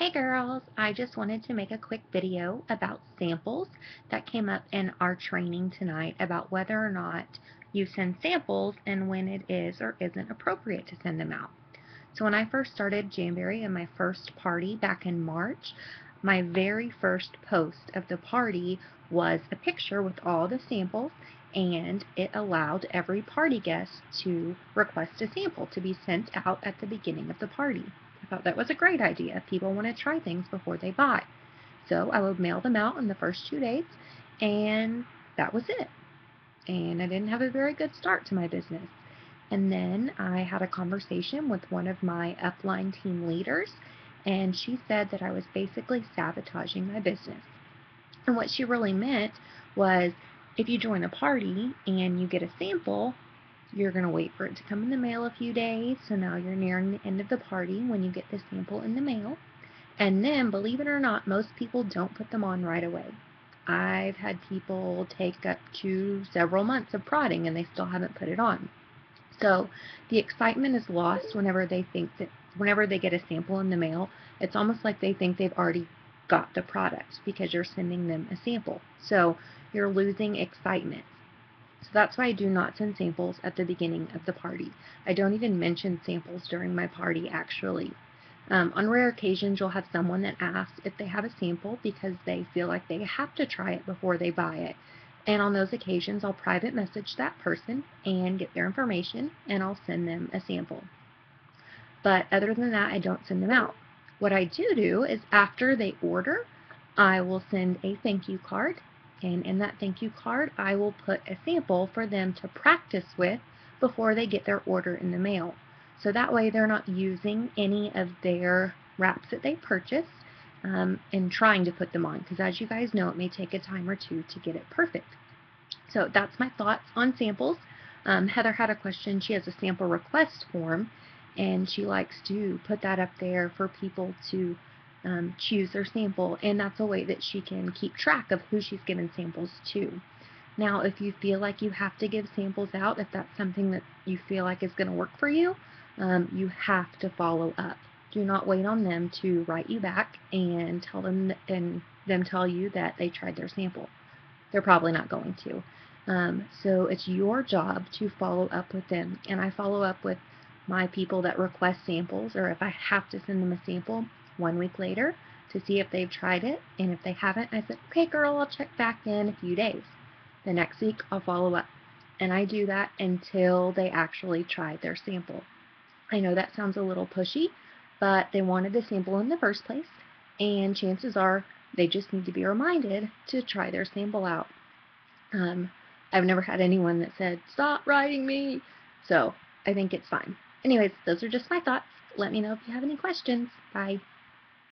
Hey girls, I just wanted to make a quick video about samples that came up in our training tonight about whether or not you send samples and when it is or isn't appropriate to send them out. So when I first started Jamberry and my first party back in March, my very first post of the party was a picture with all the samples, and it allowed every party guest to request a sample to be sent out at the beginning of the party. I thought that was a great idea. People want to try things before they buy. So I would mail them out in the first 2 days, and that was it. And I didn't have a very good start to my business. And then I had a conversation with one of my upline team leaders, and she said that I was basically sabotaging my business. And what she really meant was if you join a party and you get a sample, you're going to wait for it to come in the mail a few days. So now you're nearing the end of the party when you get the sample in the mail. And then, believe it or not, most people don't put them on right away. I've had people take up to several months of prodding and they still haven't put it on. So the excitement is lost whenever they get a sample in the mail, it's almost like they think they've already got the product because you're sending them a sample. So you're losing excitement. So that's why I do not send samples at the beginning of the party. I don't even mention samples during my party, actually. On rare occasions, you'll have someone that asks if they have a sample because they feel like they have to try it before they buy it. And on those occasions, I'll private message that person and get their information, and I'll send them a sample. But other than that, I don't send them out. What I do is after they order, I will send a thank you card, and in that thank you card, I will put a sample for them to practice with before they get their order in the mail. So that way they're not using any of their wraps that they purchase and trying to put them on, because as you guys know, it may take a time or two to get it perfect. So that's my thoughts on samples. Heather had a question. She has a sample request form, and she likes to put that up there for people to choose their sample, and that's a way that she can keep track of who she's given samples to. Now, if you feel like you have to give samples out, if that's something that you feel like is going to work for you, you have to follow up. Do not wait on them to write you back and them tell you that they tried their sample. They're probably not going to. So it's your job to follow up with them. And I follow up with my people that request samples, or if I have to send them a sample 1 week later to see if they've tried it. And if they haven't, I said, okay, girl, I'll check back in a few days. The next week, I'll follow up. And I do that until they actually try their sample. I know that sounds a little pushy, but they wanted the sample in the first place, and chances are they just need to be reminded to try their sample out. I've never had anyone that said, stop writing me, so I think it's fine. Anyways, those are just my thoughts. Let me know if you have any questions. Bye.